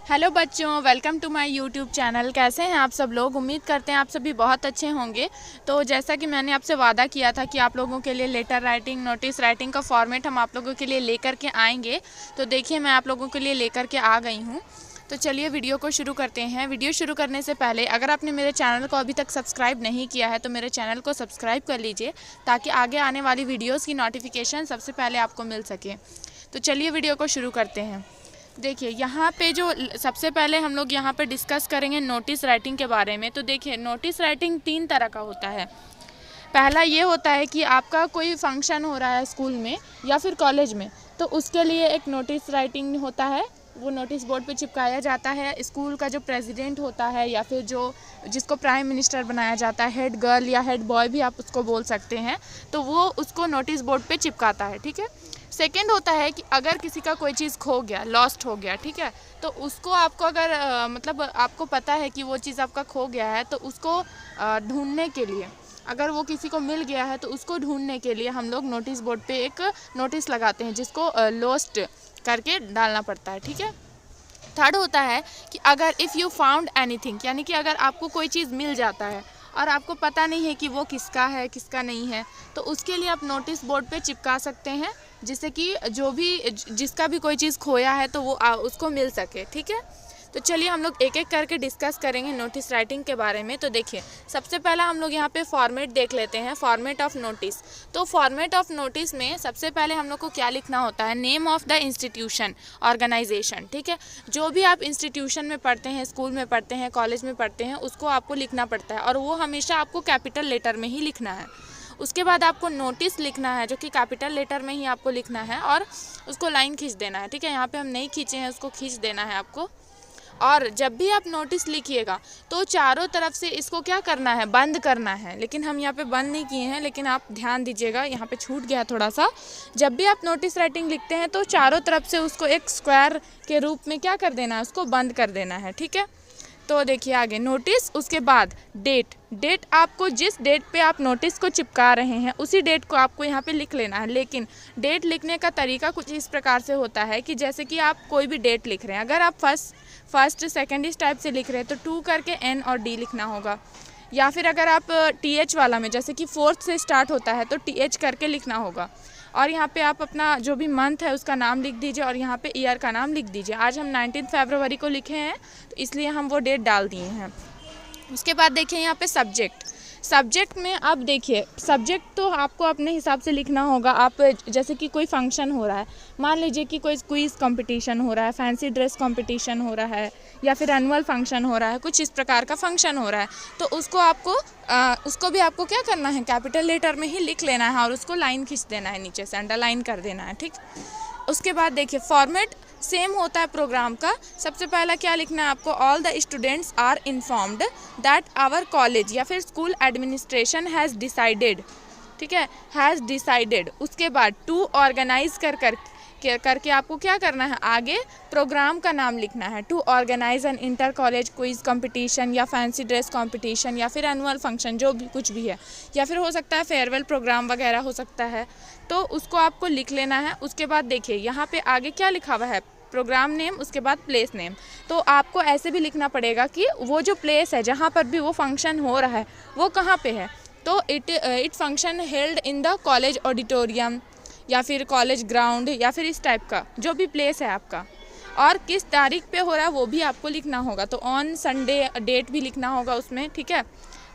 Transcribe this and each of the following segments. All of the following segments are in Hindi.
हेलो बच्चों, welcome to my YouTube channel. कैसे हैं आप सब लोग? उम्मीद करते हैं आप सभी बहुत अच्छे होंगे। तो जैसा कि मैंने आपसे वादा किया था कि आप लोगों के लिए लेटर राइटिंग, नोटिस राइटिंग का फॉर्मेट हम आप लोगों के लिए लेकर के आएंगे। तो देखिए, मैं आप लोगों के लिए लेकर के आ गई हूँ। तो चलिए वीडियो को शुरू करते हैं। वीडियो शुरू करने से पहले अगर आपने मेरे चैनल को अभी तक सब्सक्राइब नहीं किया है तो मेरे चैनल को सब्सक्राइब कर लीजिए, ताकि आगे आने वाली वीडियोज़ की नोटिफिकेशन सबसे पहले आपको मिल सके। तो चलिए वीडियो को शुरू करते हैं। देखिए, यहाँ पे जो सबसे पहले हम लोग यहाँ पे डिस्कस करेंगे नोटिस राइटिंग के बारे में। तो देखिए, नोटिस राइटिंग 3 तरह का होता है। पहला ये होता है कि आपका कोई फंक्शन हो रहा है स्कूल में या फिर कॉलेज में, तो उसके लिए एक नोटिस राइटिंग होता है। वो नोटिस बोर्ड पे चिपकाया जाता है। स्कूल का जो प्रेसिडेंट होता है या फिर जिसको प्राइम मिनिस्टर बनाया जाता है, हेड गर्ल या हेड बॉय भी आप उसको बोल सकते हैं, तो वो उसको नोटिस बोर्ड पे चिपकाता है। ठीक है। सेकंड होता है कि अगर किसी का कोई चीज़ खो गया, लॉस्ट हो गया, ठीक है, तो उसको आपको अगर मतलब आपको पता है कि वो चीज़ आपका खो गया है, तो उसको ढूंढने के लिए, अगर वो किसी को मिल गया है तो उसको ढूंढने के लिए हम लोग नोटिस बोर्ड पे एक नोटिस लगाते हैं, जिसको लोस्ट करके डालना पड़ता है। ठीक है। थर्ड होता है कि अगर इफ़ यू फाउंड एनीथिंग, यानी कि अगर आपको कोई चीज़ मिल जाता है और आपको पता नहीं है कि वो किसका है किसका नहीं है, तो उसके लिए आप नोटिस बोर्ड पे चिपका सकते हैं, जिससे कि जिसका भी कोई चीज़ खोया है तो वो उसको मिल सके। ठीक है। तो चलिए हम लोग एक एक करके डिस्कस करेंगे नोटिस राइटिंग के बारे में। तो देखिए, सबसे पहला हम लोग यहाँ पे फॉर्मेट देख लेते हैं, फॉर्मेट ऑफ नोटिस। तो फॉर्मेट ऑफ नोटिस में सबसे पहले हम लोग को क्या लिखना होता है? Name of the institution, organisation. ठीक है। जो भी आप इंस्टीट्यूशन में पढ़ते हैं, स्कूल में पढ़ते हैं, कॉलेज में पढ़ते हैं, उसको आपको लिखना पड़ता है, और वो हमेशा आपको कैपिटल लेटर में ही लिखना है। उसके बाद आपको नोटिस लिखना है, जो कि कैपिटल लेटर में ही आपको लिखना है, और उसको लाइन खींच देना है। ठीक है। यहाँ पे हम नहीं खींचे हैं, उसको खींच देना है आपको। और जब भी आप नोटिस लिखिएगा तो चारों तरफ से इसको क्या करना है? बंद करना है। लेकिन हम यहाँ पे बंद नहीं किए हैं, लेकिन आप ध्यान दीजिएगा, यहाँ पे छूट गया थोड़ा सा। जब भी आप नोटिस राइटिंग लिखते हैं तो चारों तरफ से उसको एक स्क्वायर के रूप में क्या कर देना है? उसको बंद कर देना है। ठीक है। तो देखिए आगे नोटिस, उसके बाद डेट आपको जिस डेट पे आप नोटिस को चिपका रहे हैं उसी डेट को आपको यहाँ पे लिख लेना है। लेकिन डेट लिखने का तरीका कुछ इस प्रकार से होता है कि जैसे कि आप कोई भी डेट लिख रहे हैं, अगर आप फर्स्ट सेकेंड इस टाइप से लिख रहे हैं तो 2 करके एन और डी लिखना होगा। या फिर अगर आप TH वाला में, जैसे कि 4th से स्टार्ट होता है, तो TH करके लिखना होगा। और यहाँ पे आप अपना जो भी मंथ है उसका नाम लिख दीजिए, और यहाँ पे ईयर का नाम लिख दीजिए। आज हम 19 फरवरी को लिखे हैं, तो इसलिए हम वो डेट डाल दिए हैं। उसके बाद देखिए यहाँ पे सब्जेक्ट में आप देखिए, सब्जेक्ट तो आपको अपने हिसाब से लिखना होगा। आप जैसे कि कोई फंक्शन हो रहा है, मान लीजिए कि कोई क्विज़ कंपटीशन हो रहा है, फैंसी ड्रेस कंपटीशन हो रहा है, या फिर एनुअल फंक्शन हो रहा है, कुछ इस प्रकार का फंक्शन हो रहा है, तो उसको भी आपको क्या करना है? कैपिटल लेटर में ही लिख लेना है, और उसको लाइन खींच देना है, नीचे से अंडरलाइन कर देना है। ठीक। उसके बाद देखिए, फॉर्मेट सेम होता है प्रोग्राम का। सबसे पहला क्या लिखना है आपको? All the students are informed that our college या फिर स्कूल एडमिनिस्ट्रेशन हैज़ डिसाइडेड। ठीक है, हैज़ डिसाइडेड। उसके बाद टू ऑर्गेनाइज करके आपको क्या करना है? आगे प्रोग्राम का नाम लिखना है। To organise an inter college quiz competition, या फैंसी ड्रेस कंपटीशन, या फिर एनुअल फंक्शन, जो भी कुछ भी है, या फिर हो सकता है फेयरवेल प्रोग्राम वगैरह हो सकता है, तो उसको आपको लिख लेना है। उसके बाद देखिए यहाँ पे आगे क्या लिखा हुआ है? प्रोग्राम नेम, उसके बाद प्लेस नेम। तो आपको ऐसे भी लिखना पड़ेगा कि वो जो प्लेस है जहाँ पर भी वो फंक्शन हो रहा है वो कहाँ पे है। तो it function held in the college auditorium, या फिर कॉलेज ग्राउंड, या फिर इस टाइप का जो भी प्लेस है आपका, और किस तारीख पे हो रहा है वो भी आपको लिखना होगा। तो ऑन संडे डेट भी लिखना होगा उसमें। ठीक है।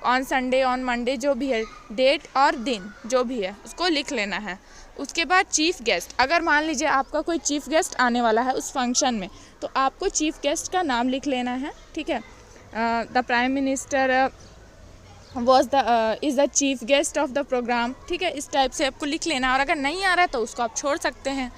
ऑन संडे, ऑन मंडे, जो भी है डेट और दिन जो भी है उसको लिख लेना है। उसके बाद चीफ़ गेस्ट, अगर मान लीजिए आपका कोई चीफ़ गेस्ट आने वाला है उस फंक्शन में, तो आपको चीफ़ गेस्ट का नाम लिख लेना है। ठीक है। The prime minister is the chief guest of the programme. ठीक है, इस टाइप से आपको लिख लेना, और अगर नहीं आ रहा है तो उसको आप छोड़ सकते हैं।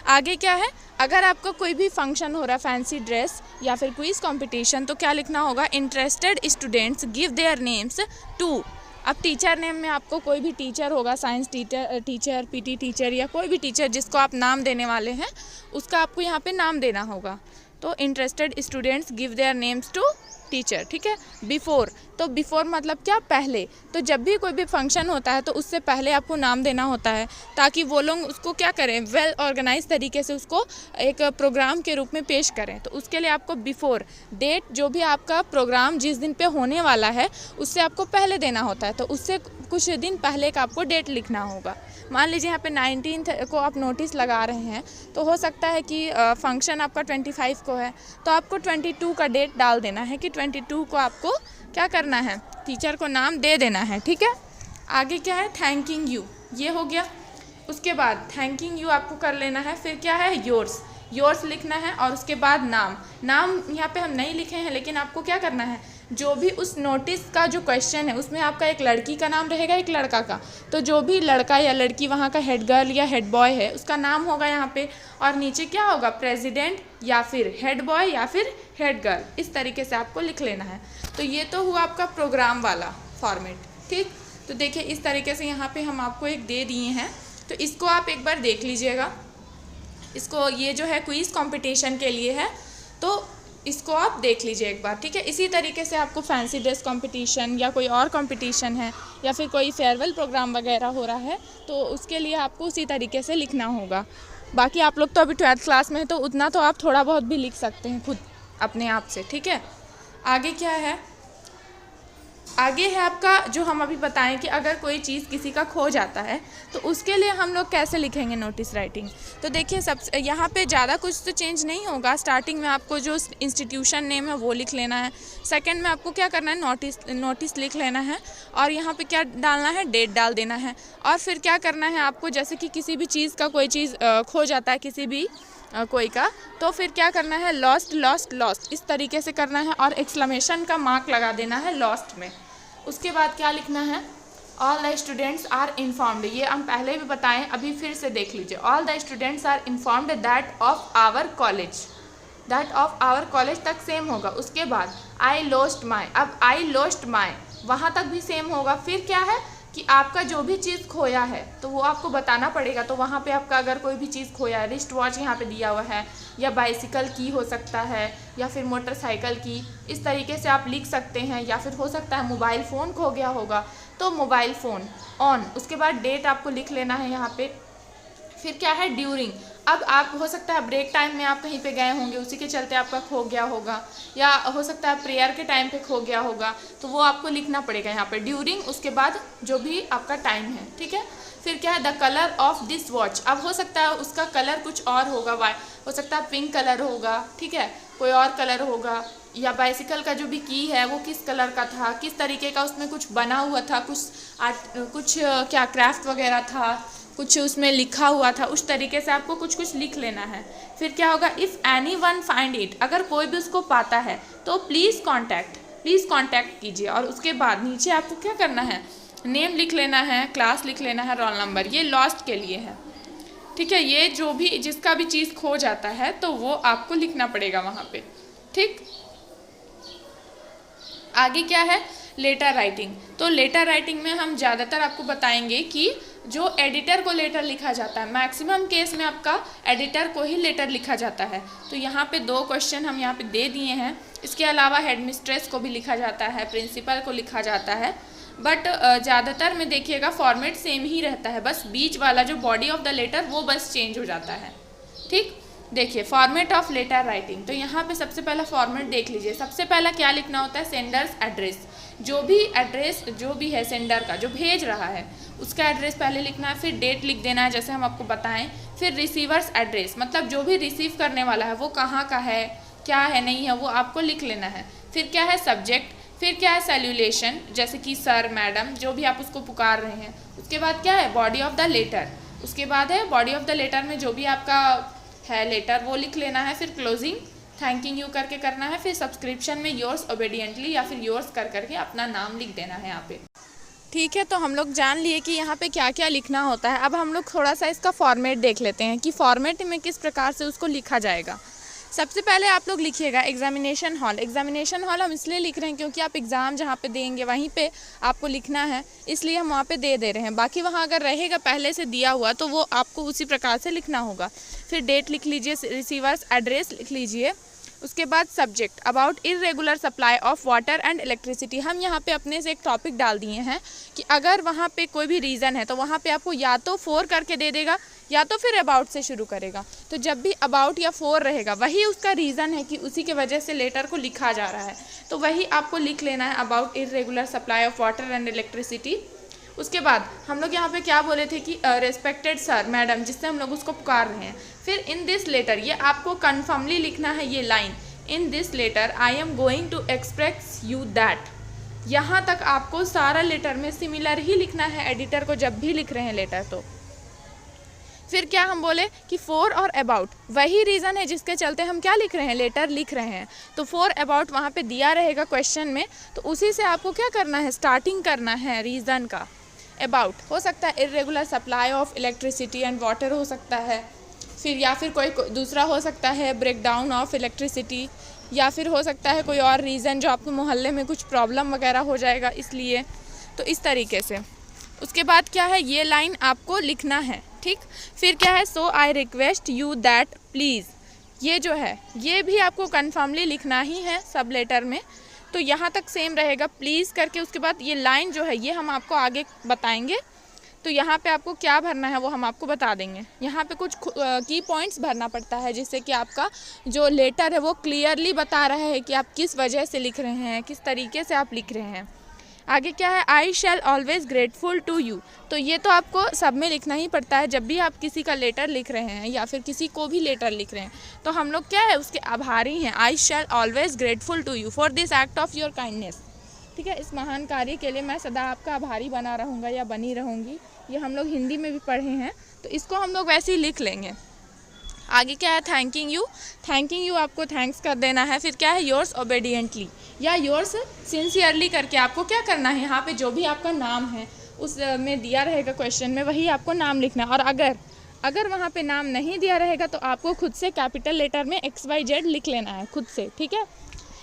आगे क्या है? अगर आपका कोई भी फंक्शन हो रहा है, फैंसी ड्रेस या फिर क्विज कंपटीशन, तो क्या लिखना होगा? Interested students give their names to. अब टीचर नेम में आपको कोई भी टीचर होगा, साइंस टीचर, PT टीचर, या कोई भी टीचर जिसको आप नाम देने वाले हैं, उसका आपको यहाँ पे नाम देना होगा। तो interested students give their names to teacher, ठीक है। बिफोर, तो बिफोर मतलब क्या, पहले। तो जब भी कोई भी फंक्शन होता है तो उससे पहले आपको नाम देना होता है, ताकि वो लोग उसको क्या करें, वेल ऑर्गेनाइज तरीके से उसको एक प्रोग्राम के रूप में पेश करें। तो उसके लिए आपको बिफोर डेट, जो भी आपका प्रोग्राम जिस दिन पे होने वाला है उससे आपको पहले देना होता है, तो उससे कुछ दिन पहले का आपको डेट लिखना होगा। मान लीजिए यहाँ पे 19 को आप नोटिस लगा रहे हैं, तो हो सकता है कि फंक्शन आपका 25 को है, तो आपको 22 का डेट डाल देना है कि 22 को आपको क्या करना है, टीचर को नाम दे देना है, ठीक है। आगे क्या है, थैंकिंग यू, ये हो गया। उसके बाद थैंकिंग यू आपको कर लेना है, फिर क्या है, योर्स लिखना है, और उसके बाद नाम यहाँ पे हम नहीं लिखे हैं, लेकिन आपको क्या करना है, जो भी उस नोटिस का जो क्वेश्चन है उसमें आपका एक लड़की का नाम रहेगा, एक लड़का का, तो जो भी लड़का या लड़की वहाँ का हेड गर्ल या हेड बॉय है उसका नाम होगा यहाँ पे, और नीचे क्या होगा, प्रेसिडेंट या फिर हेड बॉय या फिर हेड गर्ल, इस तरीके से आपको लिख लेना है। तो ये तो हुआ आपका प्रोग्राम वाला फॉर्मेट, ठीक। तो देखिए इस तरीके से यहाँ पे हम आपको एक दे दिए हैं, तो इसको आप एक बार देख लीजिएगा। इसको, ये जो है क्विज कंपटीशन के लिए है, तो इसको आप देख लीजिए एक बार, ठीक है। इसी तरीके से आपको फैंसी ड्रेस कंपटीशन या कोई और कंपटीशन है या फिर कोई फेयरवेल प्रोग्राम वगैरह हो रहा है, तो उसके लिए आपको उसी तरीके से लिखना होगा। बाकी आप लोग तो अभी 12th क्लास में हैं, तो उतना तो आप थोड़ा बहुत भी लिख सकते हैं खुद अपने आप से, ठीक है। आगे क्या है, आगे है आपका जो हम अभी बताएं कि अगर कोई चीज़ किसी का खो जाता है तो उसके लिए हम लोग कैसे लिखेंगे नोटिस राइटिंग। तो देखिए सब यहाँ पे ज़्यादा कुछ तो चेंज नहीं होगा। स्टार्टिंग में आपको जो इंस्टीट्यूशन नेम है वो लिख लेना है, सेकंड में आपको क्या करना है, नोटिस लिख लेना है, और यहाँ पे क्या डालना है, डेट डाल देना है। और फिर क्या करना है आपको, जैसे कि किसी भी चीज़ का कोई चीज़ खो जाता है किसी भी कोई का, तो फिर क्या करना है, लॉस्ट इस तरीके से करना है, और एक्सक्लेमेशन का मार्क लगा देना है लॉस्ट में। उसके बाद क्या लिखना है, all the students are informed, ये हम पहले भी बताएं, अभी फिर से देख लीजिए। All the students are informed that of our college तक सेम होगा। उसके बाद आई लॉस्ट माई, अब आई लॉस्ट माई वहाँ तक भी सेम होगा। फिर क्या है कि आपका जो भी चीज़ खोया है तो वो आपको बताना पड़ेगा। तो वहाँ पे आपका अगर कोई भी चीज़ खोया है, रिस्ट वॉच यहाँ पे दिया हुआ है, या बाइसिकल की हो सकता है, या फिर मोटरसाइकिल की, इस तरीके से आप लिख सकते हैं। या फिर हो सकता है मोबाइल फ़ोन खो गया होगा, तो मोबाइल फ़ोन ऑन। उसके बाद डेट आपको लिख लेना है यहाँ पे। फिर क्या है, ड्यूरिंग, अब आप हो सकता है ब्रेक टाइम में आप कहीं पे गए होंगे, उसी के चलते आपका खो गया होगा, या हो सकता है प्रेयर के टाइम पे खो गया होगा, तो वो आपको लिखना पड़ेगा यहाँ पे ड्यूरिंग, उसके बाद जो भी आपका टाइम है, ठीक है। फिर क्या है, the colour of this watch, अब हो सकता है उसका कलर कुछ और होगा, हो सकता है पिंक कलर होगा, ठीक है, कोई और कलर होगा, या बाइसिकल का जो भी की है वो किस कलर का था, किस तरीके का उसमें कुछ बना हुआ था, कुछ क्या क्राफ्ट वगैरह था, कुछ उसमें लिखा हुआ था, उस तरीके से आपको कुछ लिख लेना है। फिर क्या होगा, if any one find it, अगर कोई भी उसको पाता है तो प्लीज़ कॉन्टैक्ट कीजिए। और उसके बाद नीचे आपको क्या करना है, नेम लिख लेना है, क्लास लिख लेना है, रोल नंबर, ये लॉस्ट के लिए है, ठीक है। ये जो भी जिसका भी चीज़ खो जाता है तो वो आपको लिखना पड़ेगा वहाँ पे, ठीक। आगे क्या है, लेटर राइटिंग। तो लेटर राइटिंग में हम ज़्यादातर आपको बताएंगे कि जो एडिटर को लेटर लिखा जाता है, मैक्सिमम केस में आपका एडिटर को ही लेटर लिखा जाता है। तो यहाँ पे 2 क्वेश्चन हम यहाँ पे दे दिए हैं। इसके अलावा हेडमिस्ट्रेस को भी लिखा जाता है, प्रिंसिपल को लिखा जाता है, बट ज़्यादातर में देखिएगा फॉर्मेट सेम ही रहता है, बस बीच वाला जो बॉडी ऑफ द लेटर वो बस चेंज हो जाता है, ठीक। देखिए फॉर्मेट ऑफ लेटर राइटिंग, तो यहाँ पे सबसे पहला फॉर्मेट देख लीजिए। सबसे पहला क्या लिखना होता है, सेंडर्स एड्रेस, जो भी एड्रेस जो भी है सेंडर का, जो भेज रहा है उसका एड्रेस पहले लिखना है। फिर डेट लिख देना है जैसे हम आपको बताएं। फिर रिसीवर्स एड्रेस, मतलब जो भी रिसीव करने वाला है वो कहाँ का है, क्या है, नहीं है, वो आपको लिख लेना है। फिर क्या है, सब्जेक्ट। फिर क्या है, सैल्यूलेशन, जैसे कि सर, मैडम, जो भी आप उसको पुकार रहे हैं। उसके बाद क्या है, बॉडी ऑफ द लेटर। उसके बाद है बॉडी ऑफ द लेटर में जो भी आपका है लेटर वो लिख लेना है। फिर क्लोजिंग थैंकिंग यू करके करना है। फिर सब्सक्रिप्शन में योर्स ओबीडियंटली या फिर योर्स करके अपना नाम लिख देना है यहाँ पे, ठीक है। तो हम लोग जान लिए कि यहाँ पे क्या क्या लिखना होता है। अब हम लोग थोड़ा सा इसका फॉर्मेट देख लेते हैं कि फॉर्मेट में किस प्रकार से उसको लिखा जाएगा। सबसे पहले आप लोग लिखिएगा एग्जामिनेशन हॉल। एग्जामिनेशन हॉल हम इसलिए लिख रहे हैं क्योंकि आप एग्ज़ाम जहाँ पे देंगे वहीं पे आपको लिखना है, इसलिए हम वहाँ पे दे रहे हैं। बाकी वहाँ अगर रहेगा पहले से दिया हुआ तो वो आपको उसी प्रकार से लिखना होगा। फिर डेट लिख लीजिए, रिसीवर्स एड्रेस लिख लीजिए, उसके बाद subject about irregular supply of water and electricity. हम यहाँ पे अपने से एक टॉपिक डाल दिए हैं कि अगर वहाँ पे कोई भी रीज़न है तो वहाँ पे आपको या तो फॉर करके दे देगा या तो फिर अबाउट से शुरू करेगा। तो जब भी अबाउट या फॉर रहेगा वही उसका रीज़न है कि उसी के वजह से लेटर को लिखा जा रहा है, तो वही आपको लिख लेना है, about irregular supply of water and electricity. उसके बाद हम लोग यहाँ पे क्या बोले थे कि रेस्पेक्टेड सर मैडम, जिससे हम लोग उसको पुकार रहे हैं। फिर इन दिस लेटर, ये आपको कन्फर्मली लिखना है ये line, in this letter I am going to express you that. यहाँ तक आपको सारा लेटर में सिमिलर ही लिखना है एडिटर को जब भी लिख रहे हैं लेटर। तो फिर क्या हम बोले कि फॉर और अबाउट वही रीज़न है जिसके चलते हम क्या लिख रहे हैं, लेटर लिख रहे हैं। तो फॉर अबाउट वहाँ पे दिया रहेगा क्वेश्चन में, तो उसी से आपको क्या करना है, स्टार्टिंग करना है रीज़न का। अबाउट हो सकता है irregular supply of electricity and water हो सकता है, फिर या फिर कोई दूसरा हो सकता है ब्रेक डाउन ऑफ इलेक्ट्रिसिटी, या फिर हो सकता है कोई और रीज़न जो आपके मोहल्ले में कुछ प्रॉब्लम वगैरह हो जाएगा इसलिए। तो इस तरीके से उसके बाद क्या है, ये लाइन आपको लिखना है, ठीक। फिर क्या है, so I request you that please, ये जो है ये भी आपको कन्फर्मली लिखना ही है सब लेटर में। तो यहाँ तक सेम रहेगा प्लीज़ करके। उसके बाद ये लाइन जो है ये हम आपको आगे बताएंगे, तो यहाँ पे आपको क्या भरना है वो हम आपको बता देंगे। यहाँ पे कुछ की पॉइंट्स भरना पड़ता है जिससे कि आपका जो लेटर है वो क्लियरली बता रहा है कि आप किस वजह से लिख रहे हैं, किस तरीके से आप लिख रहे हैं। आगे क्या है, I shall always grateful to you, तो ये तो आपको सब में लिखना ही पड़ता है। जब भी आप किसी का लेटर लिख रहे हैं या फिर किसी को भी लेटर लिख रहे हैं तो हम लोग क्या है उसके आभारी हैं। I shall always grateful to you for this act of your kindness, ठीक है। इस महान कार्य के लिए मैं सदा आपका आभारी बना रहूँगा या बनी रहूँगी, ये हम लोग हिंदी में भी पढ़े हैं, तो इसको हम लोग वैसे ही लिख लेंगे। आगे क्या है, थैंकिंग यू, थैंकिंग यू आपको थैंक्स कर देना है। फिर क्या है, योर्स ओबेडिएंटली या योर्स सिंसियरली करके आपको क्या करना है, यहाँ पे जो भी आपका नाम है उस में दिया रहेगा क्वेश्चन में वही आपको नाम लिखना है। और अगर वहाँ पे नाम नहीं दिया रहेगा तो आपको खुद से कैपिटल लेटर में XYZ लिख लेना है खुद से, ठीक है।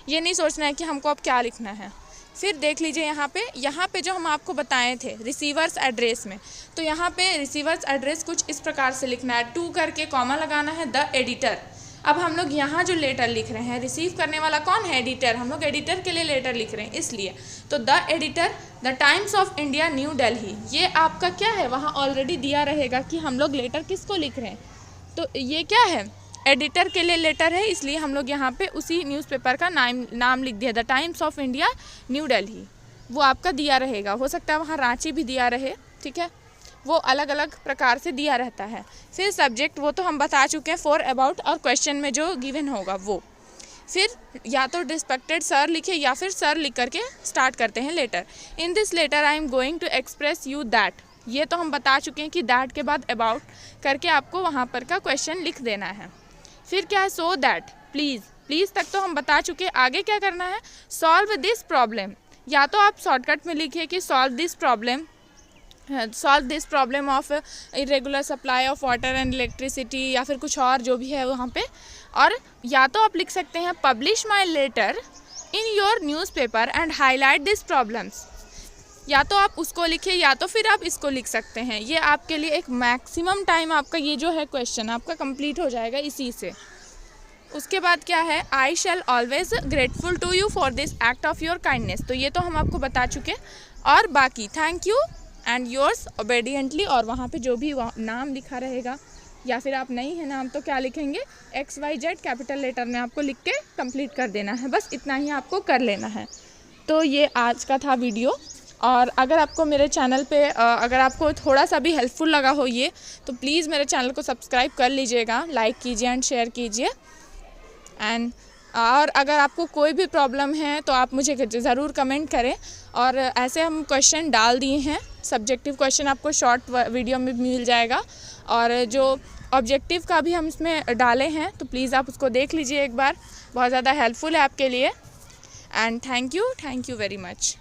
ये नहीं सोचना है कि हमको अब क्या लिखना है। फिर देख लीजिए यहाँ पे जो हम आपको बताए थे रिसीवर्स एड्रेस में, तो यहाँ पे रिसीवर्स एड्रेस कुछ इस प्रकार से लिखना है, टू करके कॉमा लगाना है, द एडिटर। अब हम लोग यहाँ जो लेटर लिख रहे हैं, रिसीव करने वाला कौन है, एडिटर, हम लोग एडिटर के लिए लेटर लिख रहे हैं इसलिए। तो the editor, the times of India new Delhi, ये आपका क्या है वहाँ ऑलरेडी दिया रहेगा कि हम लोग लेटर किसको लिख रहे हैं। तो ये क्या है, एडिटर के लिए लेटर है, इसलिए हम लोग यहाँ पे उसी न्यूज़पेपर का नाम लिख दिया, the times of India new Delhi, वो आपका दिया रहेगा। हो सकता है वहाँ रांची भी दिया रहे, ठीक है, वो अलग अलग प्रकार से दिया रहता है। फिर सब्जेक्ट वो तो हम बता चुके हैं, फॉर अबाउट और क्वेश्चन में जो गिवन होगा वो। फिर या तो रिस्पेक्टेड सर लिखे या फिर सर लिख करके स्टार्ट करते हैं letter. In this letter I am going to express you that, ये तो हम बता चुके हैं कि दैट के बाद अबाउट करके आपको वहाँ पर का क्वेश्चन लिख देना है। फिर क्या है, सो दैट प्लीज़ तक तो हम बता चुके हैं। आगे क्या करना है, सॉल्व दिस प्रॉब्लम, या तो आप शॉर्टकट में लिखिए कि solve this problem of irregular supply of water and electricity, या फिर कुछ और जो भी है वहाँ पे। और या तो आप लिख सकते हैं publish my letter in your newspaper and highlight this problems, या तो आप उसको लिखिए या तो फिर आप इसको लिख सकते हैं। ये आपके लिए एक मैक्सिमम टाइम आपका ये जो है क्वेश्चन आपका कंप्लीट हो जाएगा इसी से। उसके बाद क्या है, I shall always grateful to you for this act of your kindness, तो ये तो हम आपको बता चुके। और बाकी thank you and yours obediently, और वहाँ पे जो भी नाम लिखा रहेगा, या फिर आप नहीं है नाम तो क्या लिखेंगे, XYZ कैपिटल लेटर में आपको लिख के कंप्लीट कर देना है, बस इतना ही आपको कर लेना है। तो ये आज का था वीडियो। और अगर आपको मेरे चैनल पे अगर आपको थोड़ा सा भी हेल्पफुल लगा हो ये, तो प्लीज़ मेरे चैनल को सब्सक्राइब कर लीजिएगा, लाइक कीजिए एंड शेयर कीजिए। और अगर आपको कोई भी प्रॉब्लम है तो आप मुझे ज़रूर कमेंट करें। और ऐसे हम क्वेश्चन डाल दिए हैं, सब्जेक्टिव क्वेश्चन आपको शॉर्ट वीडियो में मिल जाएगा, और जो ऑब्जेक्टिव का भी हम इसमें डाले हैं, तो प्लीज़ आप उसको देख लीजिए एक बार, बहुत ज़्यादा हेल्पफुल है आपके लिए। And thank you very much.